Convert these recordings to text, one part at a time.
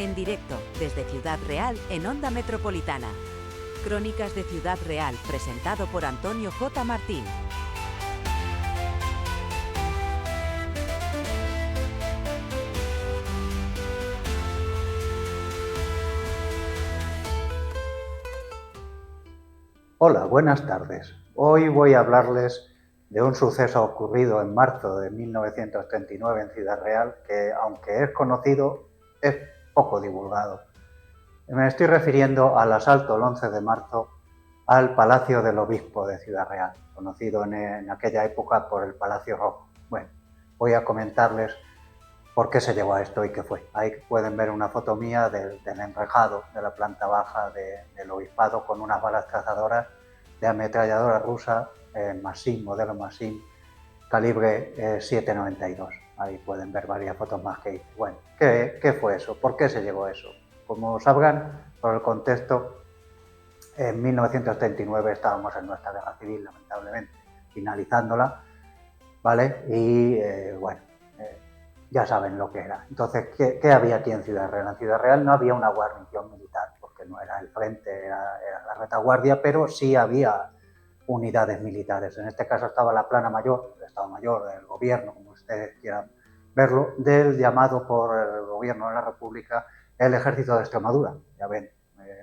En directo, desde Ciudad Real, en Onda Metropolitana. Crónicas de Ciudad Real, presentado por Antonio J. Martín. Hola, buenas tardes. Hoy voy a hablarles de un suceso ocurrido en marzo de 1939 en Ciudad Real que, aunque es conocido, es poco divulgado. Me estoy refiriendo al asalto el 11 de marzo al Palacio del Obispo de Ciudad Real, conocido en aquella época por el Palacio Rojo. Bueno, voy a comentarles por qué se llevó a esto y qué fue. Ahí pueden ver una foto mía del enrejado de la planta baja del obispado con unas balas trazadoras de ametralladora rusa Massim, modelo Massim, calibre 7,92. Ahí pueden ver varias fotos más que hice. Bueno, ¿qué fue eso? ¿Por qué se llevó eso? Como sabrán, por el contexto, en 1939 estábamos en nuestra guerra civil, lamentablemente, finalizándola, ¿vale? Y bueno, ya saben lo que era. Entonces, ¿qué había aquí en Ciudad Real? En Ciudad Real no había una guarnición militar, porque no era el frente, era la retaguardia, pero sí había unidades militares. En este caso estaba la plana mayor, el Estado Mayor, del gobierno, como ustedes quieran verlo, del llamado por el gobierno de la República el Ejército de Extremadura. Ya ven,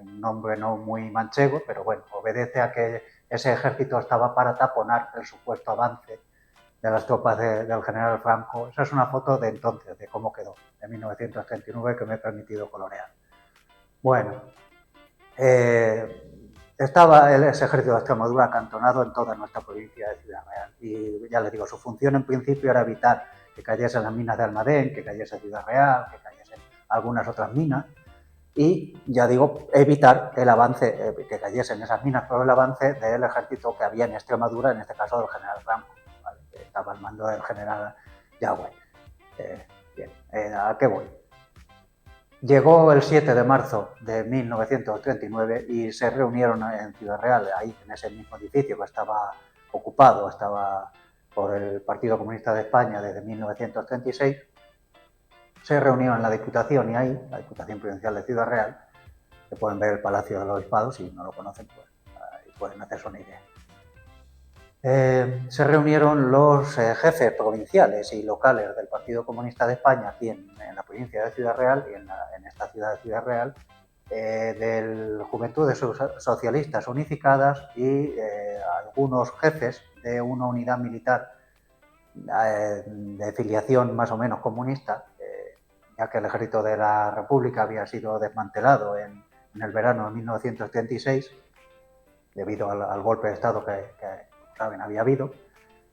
un nombre no muy manchego, pero bueno, obedece a que ese ejército estaba para taponar el supuesto avance de las tropas del general Franco. Esa es una foto de entonces, de cómo quedó, de 1939, que me he permitido colorear. Bueno, estaba ese ejército de Extremadura acantonado en toda nuestra provincia de Ciudad Real. Y ya les digo, su función en principio era evitar que cayesen las minas de Almadén, que cayese Ciudad Real, que cayesen algunas otras minas. Y ya digo, evitar el avance, que cayesen esas minas, pero el avance del ejército que había en Extremadura, en este caso del general Franco, ¿vale? Que estaba al mando del general Yagüe. Bien, ¿a qué voy? Llegó el 7 de marzo de 1939 y se reunieron en Ciudad Real, ahí en ese mismo edificio que estaba ocupado, estaba por el Partido Comunista de España desde 1936. Se reunió en la Diputación y ahí, la Diputación Provincial de Ciudad Real, que pueden ver el Palacio del Obispado, si no lo conocen, pues ahí pueden hacerse una idea. Se reunieron los jefes provinciales y locales del Partido Comunista de España aquí en la provincia de Ciudad Real y en esta ciudad de Ciudad Real, del Juventudes Socialistas Unificadas y algunos jefes de una unidad militar de filiación más o menos comunista, ya que el ejército de la República había sido desmantelado en el verano de 1936 debido al golpe de Estado que saben, había habido,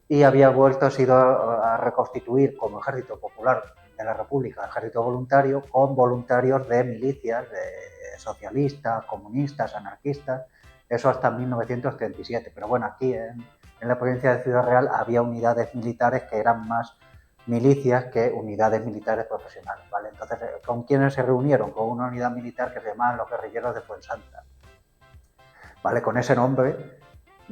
y había sido a reconstituir como Ejército Popular de la República, ejército voluntario, con voluntarios de milicias, de socialistas, comunistas, anarquistas, eso hasta 1937. Pero bueno, aquí en la provincia de Ciudad Real había unidades militares que eran más milicias que unidades militares profesionales, ¿vale? Entonces, ¿con quiénes se reunieron? Con una unidad militar que se llamaban los guerrilleros de Fuensanta, ¿vale? Con ese nombre,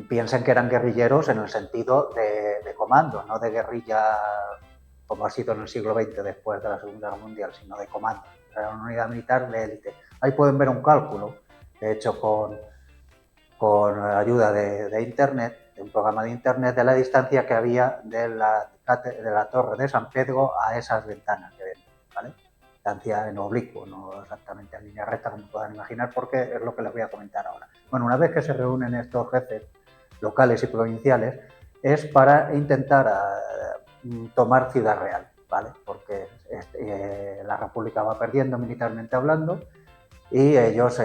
piensen que eran guerrilleros en el sentido de comando, no de guerrilla como ha sido en el siglo XX después de la Segunda Guerra Mundial, sino de comando. Era una unidad militar de élite. Ahí pueden ver un cálculo hecho con ayuda de Internet, de un programa de Internet, de la distancia que había de la Torre de San Pedro a esas ventanas que ven, ¿vale? Distancia en oblicuo, no exactamente en línea recta como puedan imaginar, porque es lo que les voy a comentar ahora. Bueno, una vez que se reúnen estos jefes locales y provinciales, es para intentar tomar Ciudad Real, ¿vale? Porque la República va perdiendo militarmente hablando y ellos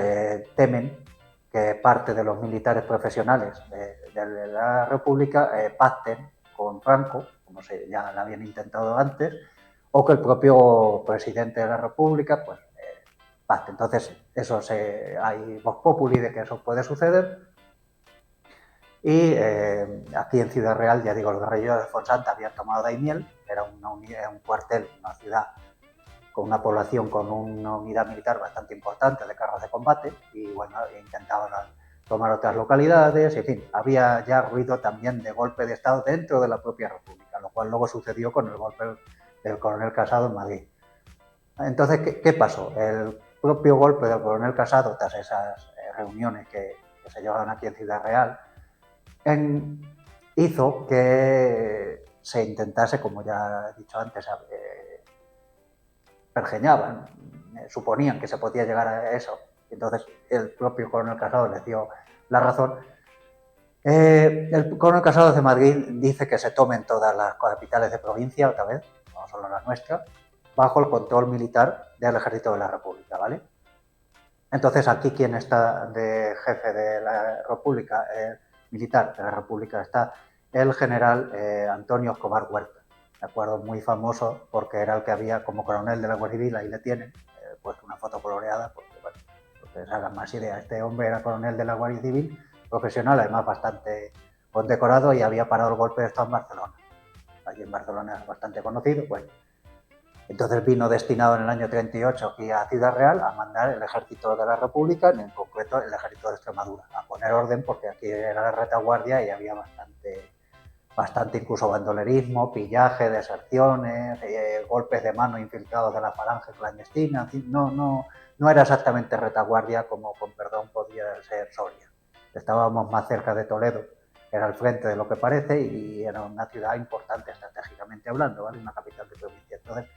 temen que parte de los militares profesionales de la República pacten con Franco, como ya lo habían intentado antes, o que el propio presidente de la República pues pacte. Entonces, eso hay vox populi de que eso puede suceder. Y aquí en Ciudad Real, ya digo, los guerrilleros de Fuensanta habían tomado Daimiel, era un cuartel, una ciudad con una población con una unidad militar bastante importante de carros de combate, y bueno, intentaban tomar otras localidades, en fin, había ya ruido también de golpe de Estado dentro de la propia República, lo cual luego sucedió con el golpe del coronel Casado en Madrid. Entonces, ¿qué pasó? El propio golpe del coronel Casado, tras esas reuniones que se llevaban aquí en Ciudad Real, hizo que se intentase, como ya he dicho antes, pergeñaban, suponían que se podía llegar a eso. Entonces, el propio coronel Casado les dio la razón. El coronel Casado de Madrid dice que se tomen todas las capitales de provincia, otra vez, no solo la nuestra, bajo el control militar del Ejército de la República, ¿vale? Entonces, aquí quien está de jefe de la República, militar de la República, está el general Antonio Escobar Huerta, de acuerdo, muy famoso porque era el que había como coronel de la Guardia Civil, ahí le tienen, puesto una foto coloreada, porque, bueno, porque se hagan más ideas. Este hombre era coronel de la Guardia Civil, profesional, además bastante condecorado, y había parado el golpe de Estado en Barcelona. Allí en Barcelona es bastante conocido, bueno. Entonces vino destinado en el año 38 aquí a Ciudad Real a mandar el ejército de la República, en concreto el ejército de Extremadura, a poner orden, porque aquí era la retaguardia y había bastante incluso bandolerismo, pillaje, deserciones, golpes de mano infiltrados de la falange clandestina. No era exactamente retaguardia como, con perdón, podía ser Soria. Estábamos más cerca de Toledo, era el frente de lo que parece, y era una ciudad importante estratégicamente hablando, ¿vale? Una capital de provincia. Entonces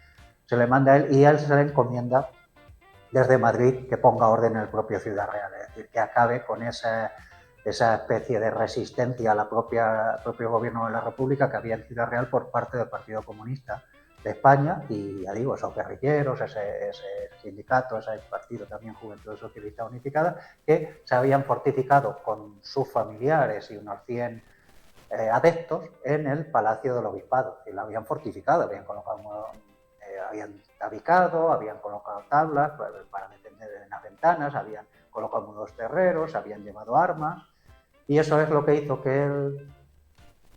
se le manda a él y a él se le encomienda desde Madrid que ponga orden en el propio Ciudad Real, es decir, que acabe con esa especie de resistencia al propio gobierno de la República que había en Ciudad Real por parte del Partido Comunista de España y, ya digo, esos guerrilleros, ese sindicato, ese partido también Juventud Socialista Unificada, que se habían fortificado con sus familiares y unos 100 adeptos en el Palacio del Obispado, y lo habían fortificado, habían tabicado, habían colocado tablas para defender en las ventanas, habían colocado unos terreros, habían llevado armas, y eso es lo que hizo que el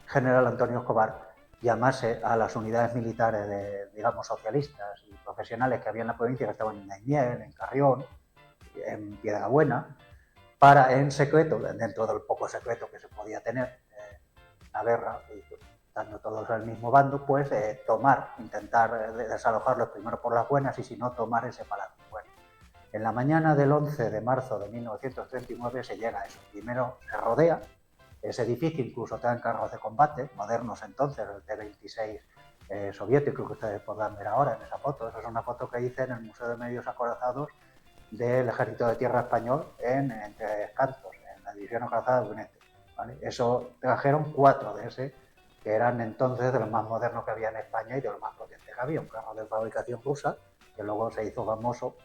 general Antonio Escobar llamase a las unidades militares digamos, socialistas y profesionales que había en la provincia, que estaban en Daimiel, en Carrión, en Piedrabuena, para, en secreto, dentro del poco secreto que se podía tener, la guerra, estando todos al mismo bando, pues intentar desalojarlos primero por las buenas y si no, tomar ese palacio. Bueno, en la mañana del 11 de marzo de 1939 se llega a eso. Primero se rodea ese edificio, incluso traen carros de combate, modernos entonces, el T-26 soviético que ustedes podrán ver ahora en esa foto. Esa es una foto que hice en el Museo de Medios Acorazados del Ejército de Tierra Español entre Cantos, en la división acorazada de Brunete. ¿Vale? Eso trajeron 4 de ese, que eran entonces de los más modernos que había en España y de los más potentes que había. Un carro de fabricación rusa, que luego se hizo famoso,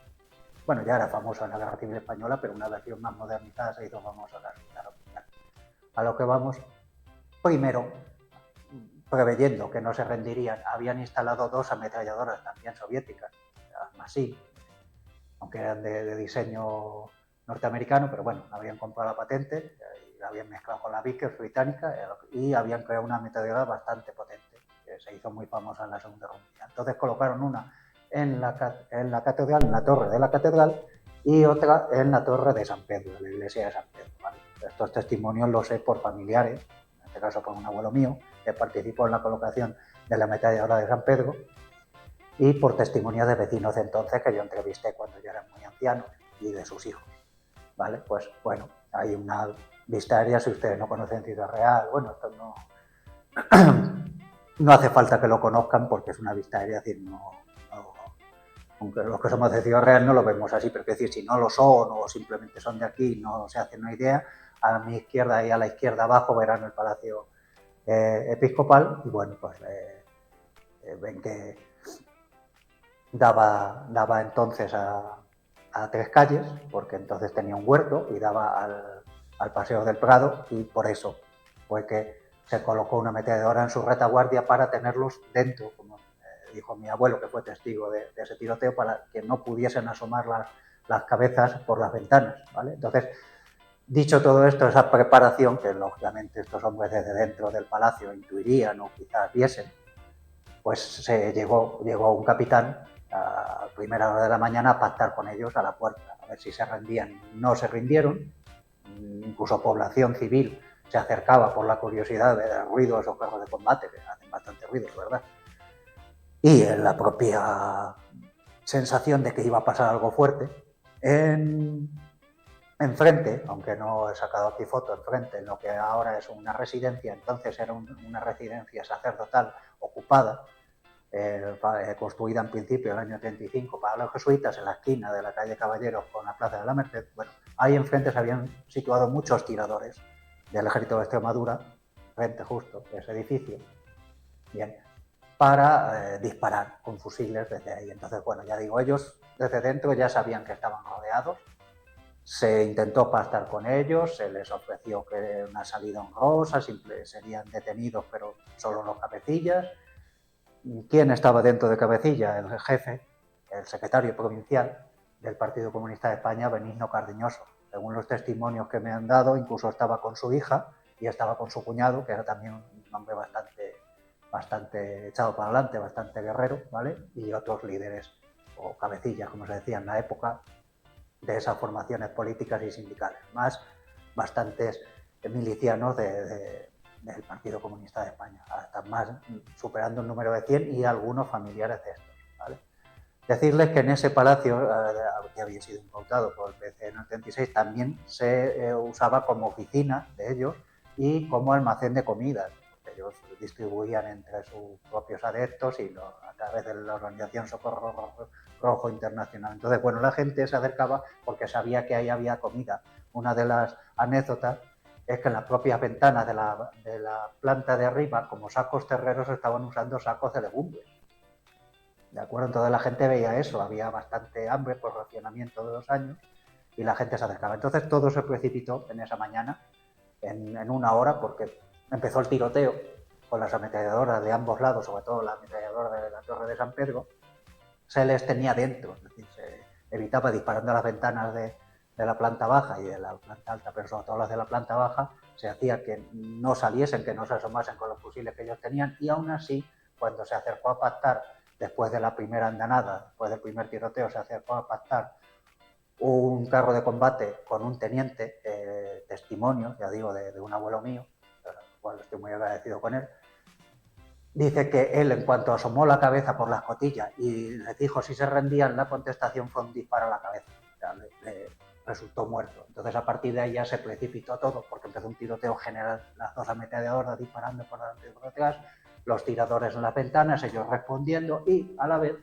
bueno, ya era famoso en la Guerra Civil Española, pero una versión más modernizada se hizo famosa en la Segunda Guerra Mundial. A lo que vamos, primero, preveyendo que no se rendirían, habían instalado 2 ametralladoras también soviéticas, las Masí, aunque eran de diseño norteamericano, pero bueno, habían comprado la patente, la habían mezclado con la Vickers británica y habían creado una ametralladora bastante potente, que se hizo muy famosa en la Segunda Guerra Mundial. Entonces colocaron una en la catedral, en la torre de la catedral, y otra en la torre de San Pedro, de la iglesia de San Pedro. ¿Vale? Estos testimonios los sé por familiares, en este caso por un abuelo mío, que participó en la colocación de la ametralladora de San Pedro, y por testimonios de vecinos de entonces que yo entrevisté cuando ya eran muy ancianos y de sus hijos. ¿Vale? Pues bueno, hay una vista aérea, si ustedes no conocen Ciudad Real, bueno, esto no hace falta que lo conozcan porque es una vista aérea, es decir, aunque los que somos de Ciudad Real no lo vemos así, pero es decir, si no lo son o simplemente son de aquí y no se hacen una idea, a mi izquierda y a la izquierda abajo verán el Palacio Episcopal, y bueno, pues ven que daba entonces a 3 calles, porque entonces tenía un huerto y daba al Paseo del Prado, y por eso fue que se colocó una ametralladora en su retaguardia para tenerlos dentro, como dijo mi abuelo, que fue testigo de ese tiroteo, para que no pudiesen asomar las cabezas por las ventanas, ¿vale? Entonces, dicho todo esto, esa preparación, que lógicamente estos hombres desde dentro del palacio intuirían o quizás viesen, pues se llegó un capitán a primera hora de la mañana a pactar con ellos a la puerta, a ver si se rendían. No se rindieron, incluso población civil se acercaba por la curiosidad de ruido de esos carros de combate, que hacen bastante ruido, ¿verdad? Y en la propia sensación de que iba a pasar algo fuerte. Enfrente, aunque no he sacado aquí foto, enfrente, en lo que ahora es una residencia, entonces era una residencia sacerdotal ocupada, construida en principio en el año 35 para los jesuitas, en la esquina de la calle Caballeros con la Plaza de la Merced. Bueno, ahí enfrente se habían situado muchos tiradores del Ejército de Extremadura, frente justo de ese edificio, bien, para disparar con fusiles desde ahí. Entonces, bueno, ya digo, ellos desde dentro ya sabían que estaban rodeados. Se intentó pactar con ellos, se les ofreció que una salida honrosa, serían detenidos, pero solo los cabecillas. ¿Quién estaba dentro de cabecilla? El jefe, el secretario provincial del Partido Comunista de España, Benigno Cardeñoso. Según los testimonios que me han dado, incluso estaba con su hija y estaba con su cuñado, que era también un hombre bastante echado para adelante, bastante guerrero, ¿vale? Y otros líderes o cabecillas, como se decía en la época, de esas formaciones políticas y sindicales, más bastantes milicianos del Partido Comunista de España, hasta más superando el número de 100 y algunos familiares de estos, ¿vale? Decirles que en ese palacio, que había sido incautado por el PC en el 36, también se usaba como oficina de ellos y como almacén de comidas. Ellos distribuían entre sus propios adeptos y a través de la organización Socorro Rojo Internacional. Entonces, bueno, la gente se acercaba porque sabía que ahí había comida. Una de las anécdotas es que en las propias ventanas de la planta de arriba, como sacos terreros, estaban usando sacos de legumbres. ¿De acuerdo? Entonces la gente veía eso, había bastante hambre por racionamiento de 2 años y la gente se acercaba. Entonces todo se precipitó en esa mañana, en una hora, porque empezó el tiroteo con las ametralladoras de ambos lados, sobre todo la ametralladora de la Torre de San Pedro, se les tenía dentro, es decir, se evitaba disparando a las ventanas de la planta baja y de la planta alta, pero sobre todo las de la planta baja, se hacía que no saliesen, que no se asomasen con los fusiles que ellos tenían, y aún así, cuando se acercó a pactar, después de la primera andanada, después del primer tiroteo, se acercó a pactar un carro de combate con un teniente, testimonio, ya digo, de un abuelo mío, por lo cual estoy muy agradecido con él. Dice que él, en cuanto asomó la cabeza por la escotilla y les dijo si se rendían, la contestación fue un disparo a la cabeza. O sea, le resultó muerto. Entonces, a partir de ahí ya se precipitó todo, porque empezó un tiroteo general, las dos ametralladoras disparando por delante y por detrás, los tiradores en las ventanas, ellos respondiendo y, a la vez,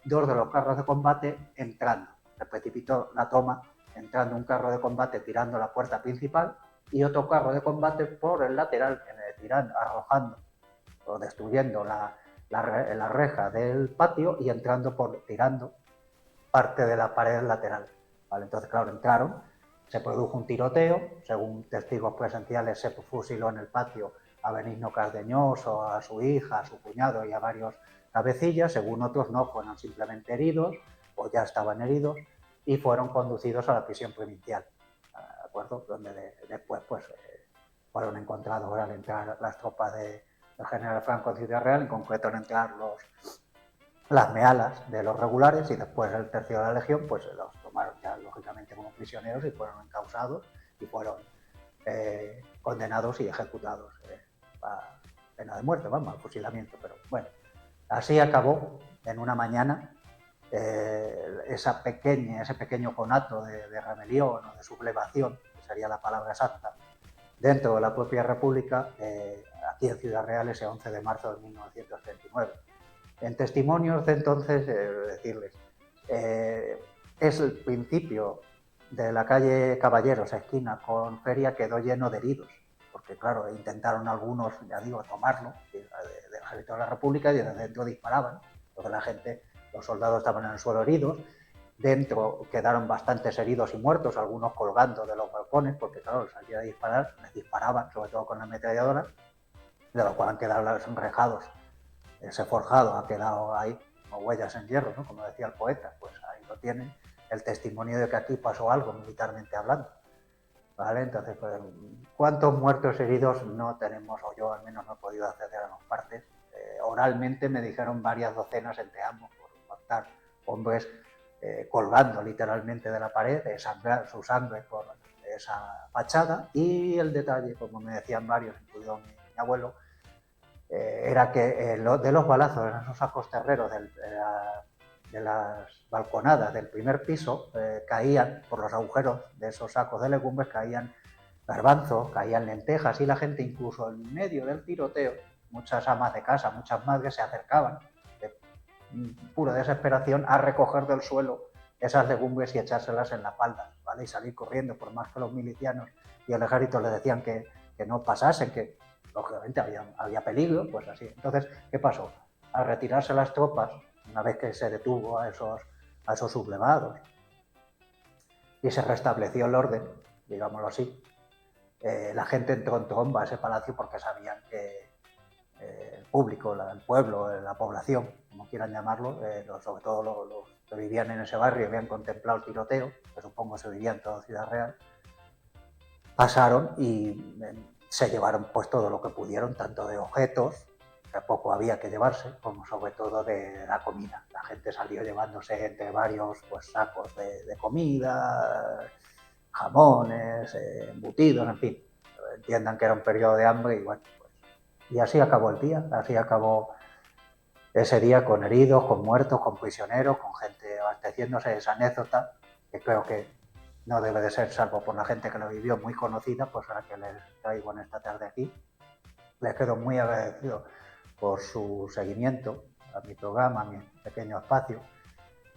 2 de los carros de combate entrando. Se precipitó la toma, entrando un carro de combate tirando la puerta principal y otro carro de combate por el lateral, arrojando o destruyendo la reja del patio y tirando parte de la pared lateral. ¿Vale? Entonces, claro, entraron, se produjo un tiroteo, según testigos presenciales se fusiló en el patio a Benigno Cardeñoso, a su hija, a su cuñado y a varios cabecillas, según otros no, fueron simplemente heridos o ya estaban heridos y fueron conducidos a la prisión provincial, ¿de acuerdo? Donde después pues, fueron encontrados al entrar las tropas del general Franco en Ciudad Real, en concreto en entrar las mealas de los regulares y después el tercio de la legión, pues los tomaron ya lógicamente como prisioneros y fueron encausados y fueron condenados y ejecutados a pena de muerte, vamos, al fusilamiento. Pero bueno, así acabó en una mañana ese pequeño conato de rebelión o de sublevación, que sería la palabra exacta, dentro de la propia República, aquí en Ciudad Real, ese 11 de marzo de 1939. En testimonios de entonces, decirles, es el principio de la calle Caballeros, esquina con Feria, quedó lleno de heridos, porque claro, intentaron algunos, ya digo, tomarlo del ejército de la República y desde dentro disparaban, porque la gente, los soldados estaban en el suelo heridos, dentro quedaron bastantes heridos y muertos, algunos colgando de los balcones, porque claro, salía a disparar, les disparaban, sobre todo con la ametralladora, de los cuales han quedado enrejados. Ese forjado ha quedado ahí como huellas en hierro, ¿no? Como decía el poeta, pues ahí lo tienen, el testimonio de que aquí pasó algo militarmente hablando. ¿Vale? Entonces, pues, ¿cuántos muertos heridos no tenemos? O yo al menos no he podido acceder a las partes. Oralmente me dijeron varias docenas entre ambos, por contar hombres colgando literalmente de la pared, sangrar su sangre por esa fachada. Y el detalle, como me decían varios, incluido mi abuelo, era que de los balazos en esos sacos terreros de las balconadas del primer piso caían, por los agujeros de esos sacos de legumbres, caían garbanzos, caían lentejas y la gente incluso en medio del tiroteo, muchas amas de casa, muchas madres se acercaban de pura desesperación a recoger del suelo esas legumbres y echárselas en la espalda, ¿vale? Y salir corriendo, por más que los milicianos y el ejército les decían que no pasasen, que lógicamente había peligro, pues así. Entonces, ¿qué pasó? Al retirarse las tropas, una vez que se detuvo a esos sublevados y se restableció el orden, digámoslo así, la gente entró en tromba a ese palacio porque sabían que el público, el pueblo, la población, como quieran llamarlo, sobre todo los que vivían en ese barrio habían contemplado el tiroteo, que supongo se vivía en toda Ciudad Real, pasaron y se llevaron pues todo lo que pudieron, tanto de objetos, que poco había que llevarse, como sobre todo de la comida. La gente salió llevándose entre varios pues, sacos de comida, jamones, embutidos, en fin. Entiendan que era un periodo de hambre y bueno, pues, y así acabó el día, así acabó ese día con heridos, con muertos, con prisioneros, con gente abasteciéndose. Esa anécdota, que creo que no debe de ser, salvo por la gente que lo vivió, muy conocida, pues ahora que les traigo en esta tarde aquí. Les quedo muy agradecido por su seguimiento a mi programa, a mi pequeño espacio,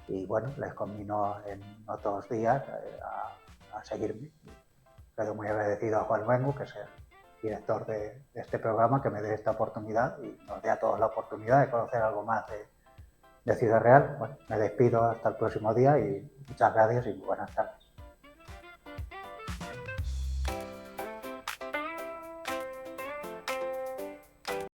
y bueno, les convino en otros días a seguirme. Quedo muy agradecido a Juan Luengo, que es el director de este programa, que me dé esta oportunidad y nos dé a todos la oportunidad de conocer algo más de Ciudad Real. Bueno, me despido hasta el próximo día y muchas gracias y buenas tardes.